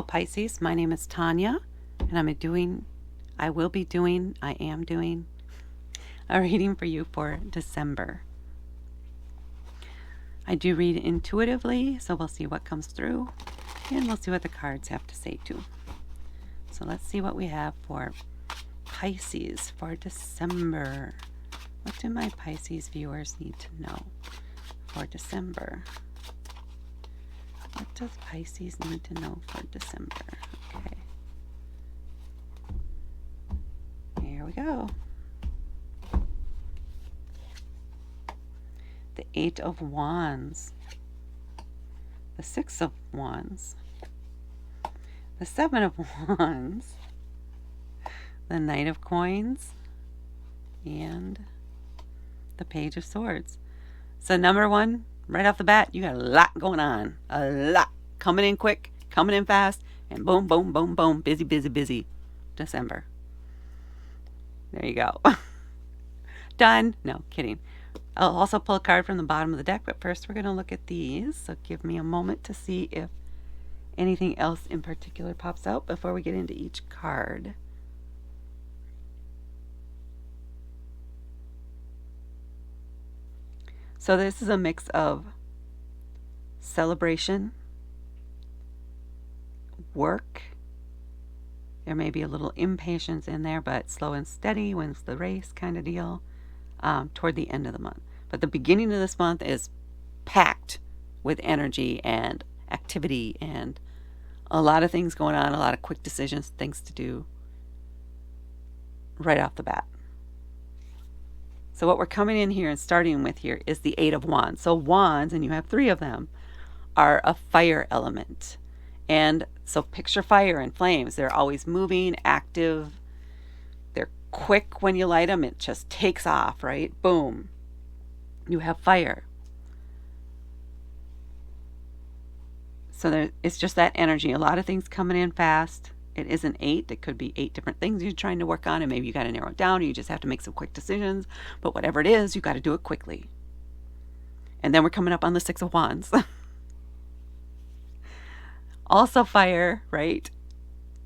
Pisces. My name is Tanya, and I am doing a reading for you for December. I do read intuitively, so we'll see what comes through, and we'll see what the cards have to say too. So let's see what we have for Pisces for December. What do my Pisces viewers need to know for December? What does Pisces need to know for December? Okay. Here we go. The Eight of Wands. The Six of Wands. The Seven of Wands. The Knight of Coins. And the Page of Swords. So number one, right off the bat, you got a lot going on. A lot. Coming in quick, coming in fast, and boom, boom, boom, boom. Busy, busy, busy. December. There you go. Done. No, kidding. I'll also pull a card from the bottom of the deck, but first we're going to look at these. So give me a moment to see if anything else in particular pops out before we get into each card. So this is a mix of celebration, work. There may be a little impatience in there, but slow and steady wins the race kind of deal toward the end of the month. But the beginning of this month is packed with energy and activity and a lot of things going on, a lot of quick decisions, things to do right off the bat. So what we're coming in here and starting with here is the Eight of Wands. So wands, and you have three of them, are a fire element. And so picture fire and flames. They're always moving, active. They're quick when you light them. It just takes off, right? Boom. You have fire. So it's just that energy. A lot of things coming in fast. It isn't eight. It could be 8 different things you're trying to work on, and maybe you got to narrow it down, or you just have to make some quick decisions. But whatever it is, you got to do it quickly. And then we're coming up on the Six of Wands. Also fire, right?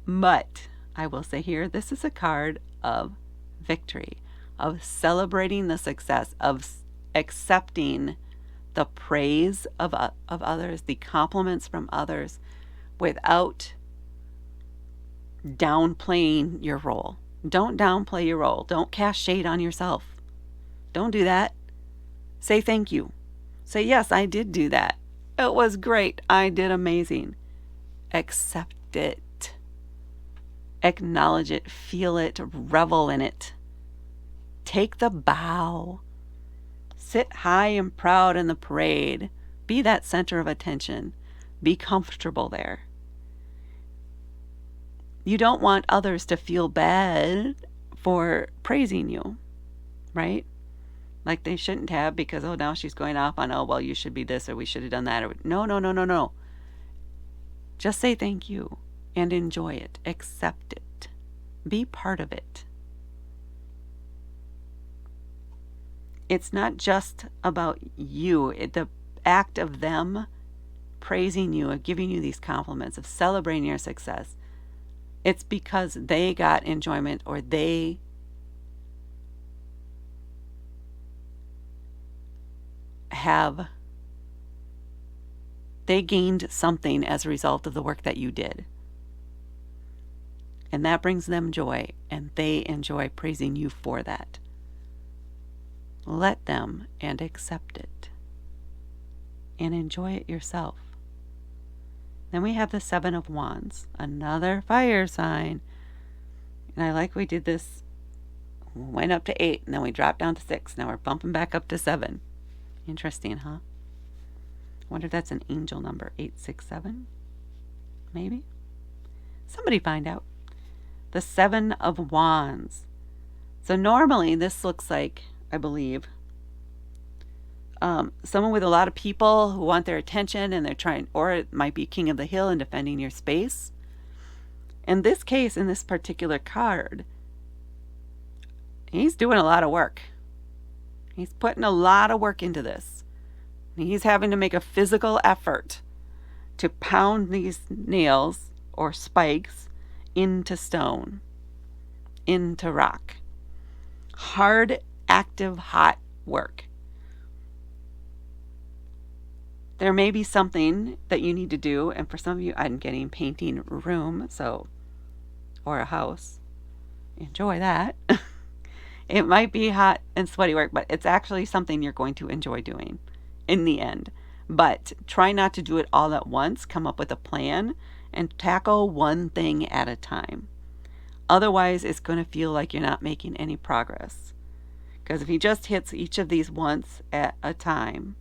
But I will say here, this is a card of victory, of celebrating the success, of accepting the praise of others, the compliments from others, without downplaying your role. Don't downplay your role. Don't cast shade on yourself. Don't do that. Say thank you. Say, yes, I did do that. It was great. I did amazing. Accept it. Acknowledge it. Feel it. Revel in it. Take the bow. Sit high and proud in the parade. Be that center of attention. Be comfortable there. You don't want others to feel bad for praising you, right? Like they shouldn't have, because, oh, now she's going off on, oh, well, you should be this, or we should have done that. Or no. Just say thank you and enjoy it. Accept it. Be part of it. It's not just about you. The act of them praising you, of giving you these compliments, of celebrating your success, it's because they got enjoyment, or they gained something as a result of the work that you did. And that brings them joy, and they enjoy praising you for that. Let them, and accept it. And enjoy it yourself. Then we have the Seven of Wands, another fire sign. And I like we did this, went up to 8, and then we dropped down to 6. Now we're bumping back up to 7. Interesting, huh? Wonder if that's an angel number, 867? Maybe? Somebody find out. The Seven of Wands. So normally this looks like, I believe, someone with a lot of people who want their attention, and they're trying, or it might be king of the hill and defending your space. In this case, in this particular card, he's doing a lot of work. He's putting a lot of work into this. He's having to make a physical effort to pound these nails or spikes into stone, into rock. Hard, active, hot work. There may be something that you need to do, and for some of you, I'm getting painting a room, or a house. Enjoy that. It might be hot and sweaty work, but it's actually something you're going to enjoy doing in the end. But try not to do it all at once. Come up with a plan and tackle one thing at a time. Otherwise, it's going to feel like you're not making any progress. Because if he just hits each of these once at a time,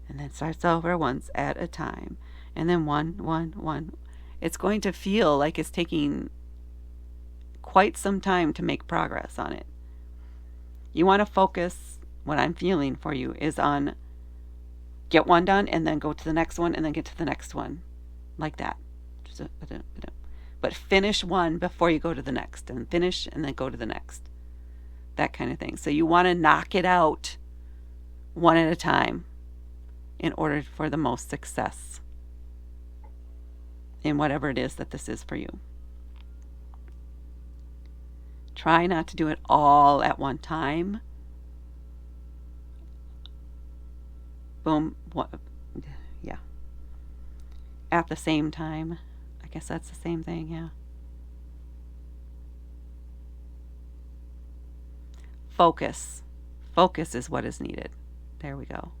and then starts over once at a time, and then one, it's going to feel like it's taking quite some time to make progress on it. You want to focus, what I'm feeling for you is on get one done and then go to the next one and then get to the next one. Like that. But finish one before you go to the next, and finish and then go to the next. That kind of thing. So you want to knock it out one at a time in order for the most success in whatever it is that this is for you. Try not to do it all at one time. Boom. Yeah. At the same time. I guess that's the same thing, yeah. Focus. Focus is what is needed. There we go.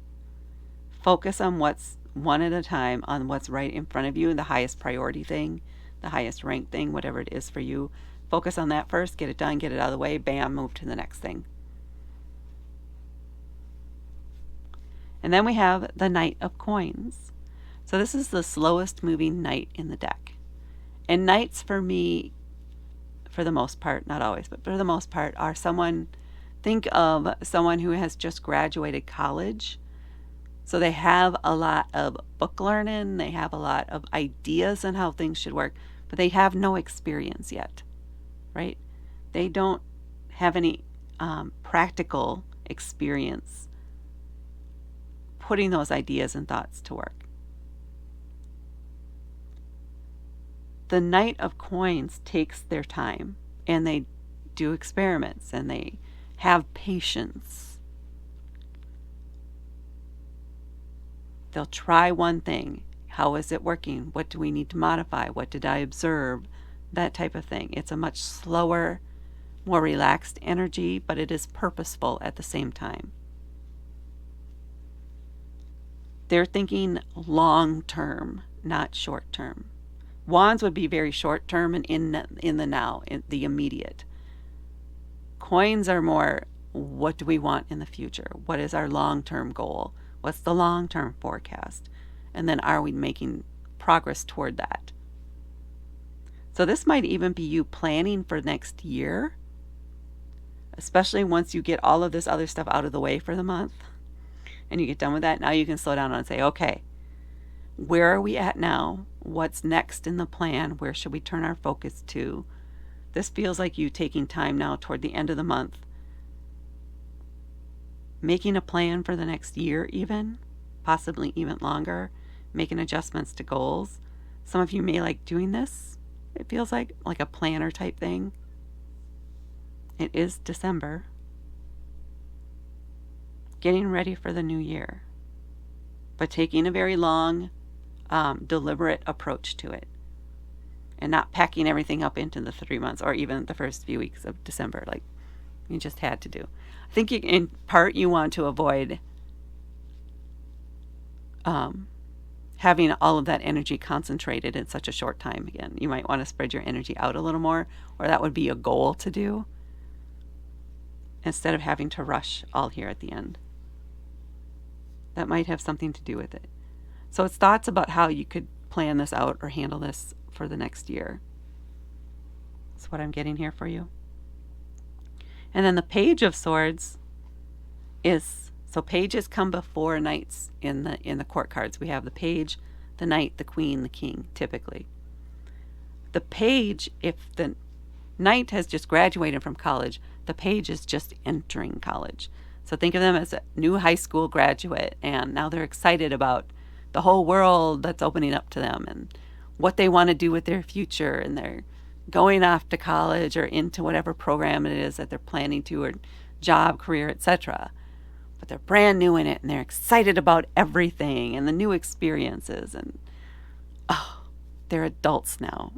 Focus on what's one at a time, on what's right in front of you, the highest priority thing, the highest rank thing, whatever it is for you. Focus on that first, get it done, get it out of the way, bam, move to the next thing. And then we have the Knight of Coins. So this is the slowest moving knight in the deck. And knights for me, for the most part, not always, but for the most part, are think of someone who has just graduated college. So they have a lot of book learning, they have a lot of ideas on how things should work, but they have no experience yet, right? They don't have any practical experience putting those ideas and thoughts to work. The Knight of Coins takes their time, and they do experiments, and they have patience. They'll try one thing. How is it working? What do we need to modify? What did I observe? That type of thing. It's a much slower, more relaxed energy, but it is purposeful at the same time. They're thinking long term, not short term. Wands would be very short term and in the now, in the immediate. Coins are more, what do we want in the future? What is our long-term goal? What's the long-term forecast? And then are we making progress toward that? So this might even be you planning for next year, especially once you get all of this other stuff out of the way for the month and you get done with that. Now you can slow down and say, okay, where are we at now? What's next in the plan? Where should we turn our focus to? This feels like you taking time now toward the end of the month, making a plan for the next year even, possibly even longer, making adjustments to goals. Some of you may like doing this. It feels like a planner type thing. It is December. Getting ready for the new year, but taking a very long, deliberate approach to it, and not packing everything up into the 3 months or even the first few weeks of December like you just had to do. I think in part you want to avoid having all of that energy concentrated in such a short time again. You might want to spread your energy out a little more, or that would be a goal to do, instead of having to rush all here at the end. That might have something to do with it. So it's thoughts about how you could plan this out or handle this for the next year. That's what I'm getting here for you. And then the Page of Swords is, so pages come before knights in the court cards. We have the page, the knight, the queen, the king, typically. The page, if the knight has just graduated from college, the page is just entering college. So think of them as a new high school graduate, and now they're excited about the whole world that's opening up to them and what they want to do with their future, and they're going off to college or into whatever program it is that they're planning to, or job, career, etc. But they're brand new in it, and they're excited about everything and the new experiences, and oh, they're adults now.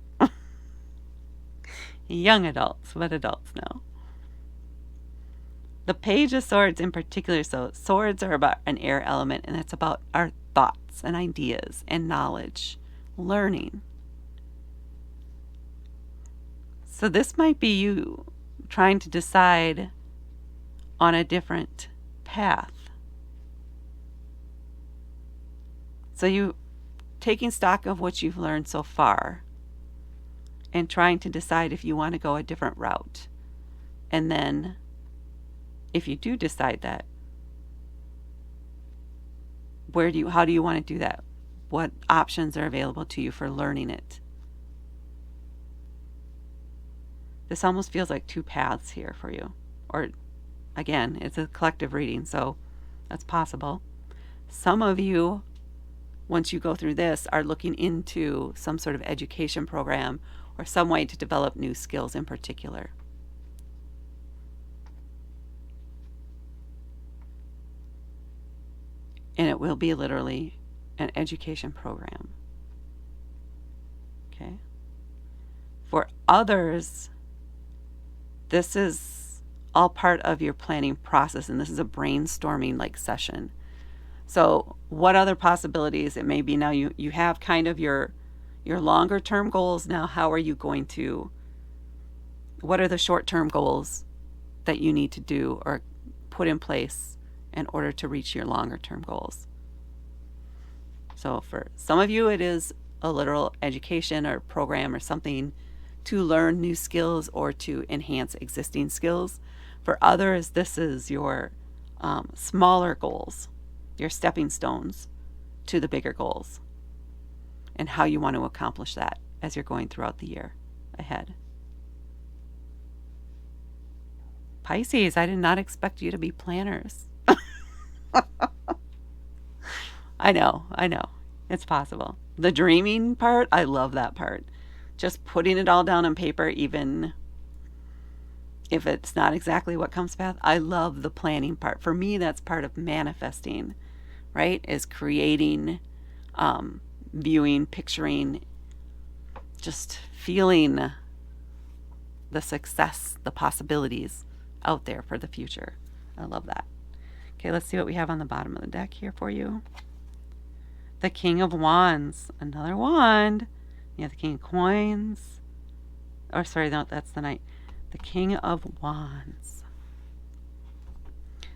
Young adults, but adults now. The Page of Swords in particular, so swords are about an air element, and it's about our thoughts and ideas and knowledge, learning. So this might be you trying to decide on a different path. So you taking stock of what you've learned so far and trying to decide if you want to go a different route. And then if you do decide that, how do you want to do that? What options are available to you for learning it? This almost feels like two paths here for you. Or again, it's a collective reading, so that's possible. Some of you, once you go through this, are looking into some sort of education program or some way to develop new skills in particular. And it will be literally an education program. Okay? For others, this is all part of your planning process, and this is a brainstorming like session. So what other possibilities it may be now? You have kind of your longer term goals. Now how are you going to, what are the short term goals that you need to do or put in place in order to reach your longer term goals? So for some of you, it is a literal education or program or something to learn new skills or to enhance existing skills. For others, this is your smaller goals, your stepping stones to the bigger goals, and how you want to accomplish that as you're going throughout the year ahead. Pisces, I did not expect you to be planners. I know. It's possible. The dreaming part, I love that part. Just putting it all down on paper, even if it's not exactly what comes back. I love the planning part. For me, that's part of manifesting, right? Is creating, viewing, picturing, just feeling the success, the possibilities out there for the future. I love that. Okay, let's see what we have on the bottom of the deck here for you. The King of Wands, another wand. You have the King of Coins. Or sorry, no, that's the Knight. The King of Wands.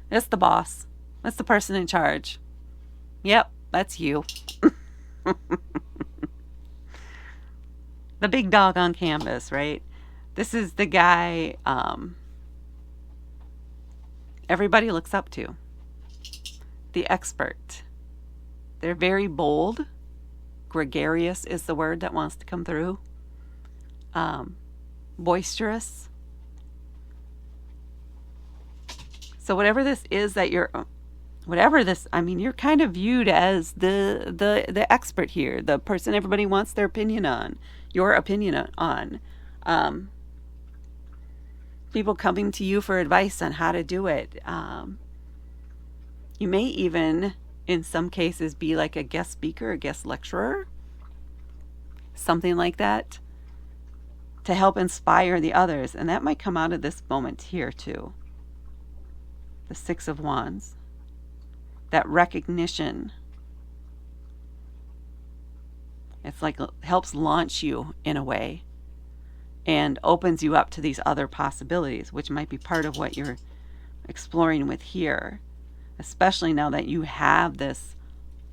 That's the boss. That's the person in charge. Yep, that's you. The big dog on canvas, right? This is the guy everybody looks up to. The expert. They're very bold. Gregarious is the word that wants to come through. Boisterous. So whatever this is that you're kind of viewed as the expert here, the person everybody wants their opinion on, your opinion on. People coming to you for advice on how to do it. You may even, in some cases, be like a guest speaker, a guest lecturer, something like that, to help inspire the others. And that might come out of this moment here too. The Six of Wands. That recognition. It's like it helps launch you in a way and opens you up to these other possibilities, which might be part of what you're exploring with here. Especially now that you have this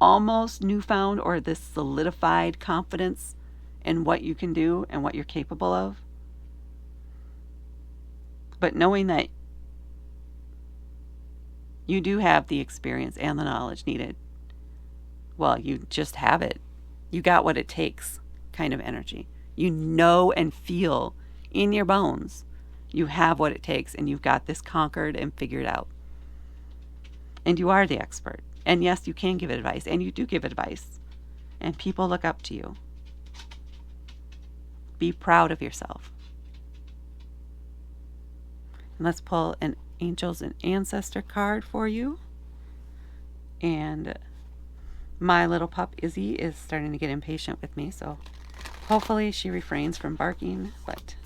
almost newfound or this solidified confidence in what you can do and what you're capable of. But knowing that you do have the experience and the knowledge needed. Well, you just have it. You got what it takes kind of energy. You know and feel in your bones you have what it takes, and you've got this conquered and figured out. And you are the expert. And yes, you can give advice, and you do give advice. And people look up to you. Be proud of yourself. And let's pull an Angels and Ancestor card for you. And my little pup Izzy is starting to get impatient with me, so hopefully she refrains from barking, but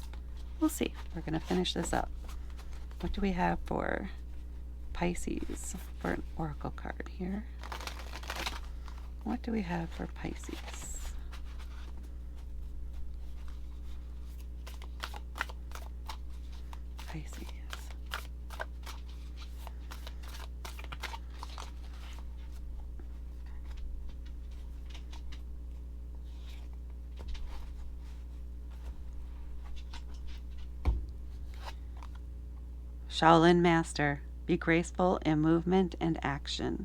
we'll see. We're going to finish this up. What do we have for Pisces for an oracle card here? What do we have for Pisces? Pisces. Shaolin Master, be graceful in movement and action.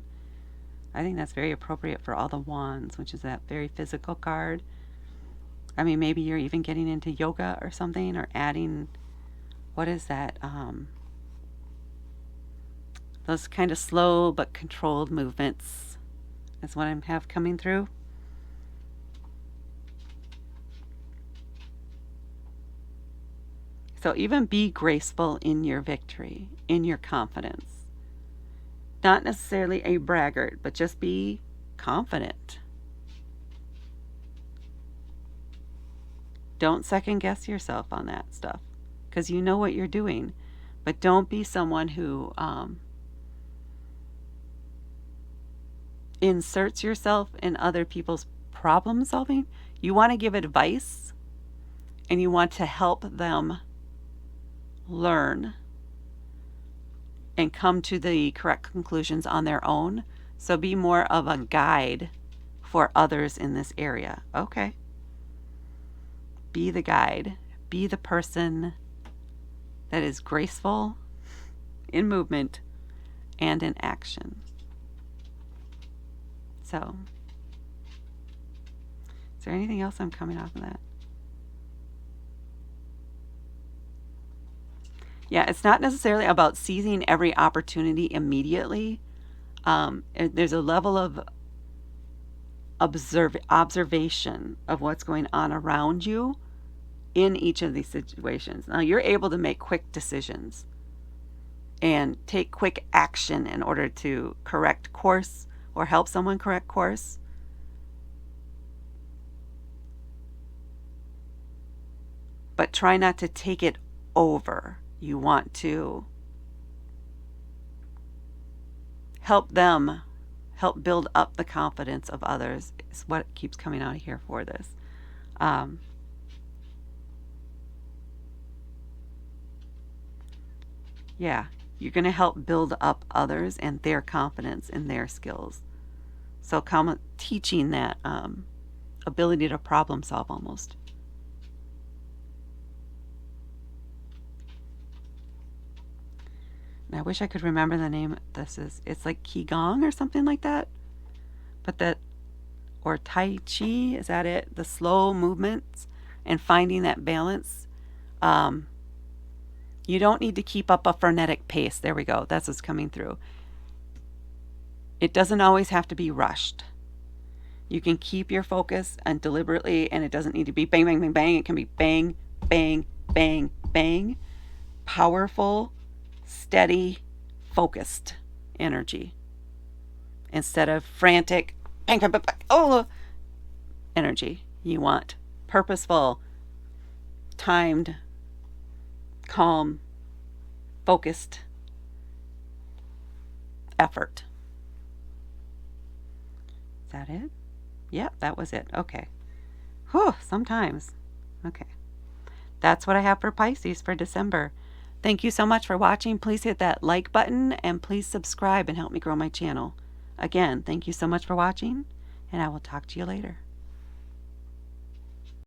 I think that's very appropriate for all the wands, which is that very physical card. I mean, maybe you're even getting into yoga or something, or adding, what is that? Those kind of slow but controlled movements is what I have coming through. So even be graceful in your victory, in your confidence. Not necessarily a braggart, but just be confident. Don't second guess yourself on that stuff, because you know what you're doing. But don't be someone who inserts yourself in other people's problem solving. You want to give advice, and you want to help them learn and come to the correct conclusions on their own. So be more of a guide for others in this area. Okay. Be the guide. Be the person that is graceful in movement and in action. So, is there anything else I'm coming off of that? Yeah, it's not necessarily about seizing every opportunity immediately. There's a level of observation of what's going on around you in each of these situations. Now, you're able to make quick decisions and take quick action in order to correct course or help someone correct course. But try not to take it over. You want to help them, help build up the confidence of others, is what keeps coming out of here for this. Yeah, you're going to help build up others and their confidence in their skills. So teaching that ability to problem solve almost. I wish I could remember the name. It's like Qigong or something like that. But or Tai Chi, is that it? The slow movements and finding that balance. You don't need to keep up a frenetic pace. There we go. That's what's coming through. It doesn't always have to be rushed. You can keep your focus and deliberately, and it doesn't need to be bang, bang, bang, bang. It can be bang, bang, bang, bang. Powerful, steady, focused energy instead of frantic bang, bang, bang, bang, energy. You want purposeful, timed, calm, focused effort. Is that it? Yep, that was it. Okay. Whew, sometimes. Okay. That's what I have for Pisces for December. Thank you so much for watching. Please hit that like button and please subscribe and help me grow my channel. Again, thank you so much for watching, and I will talk to you later.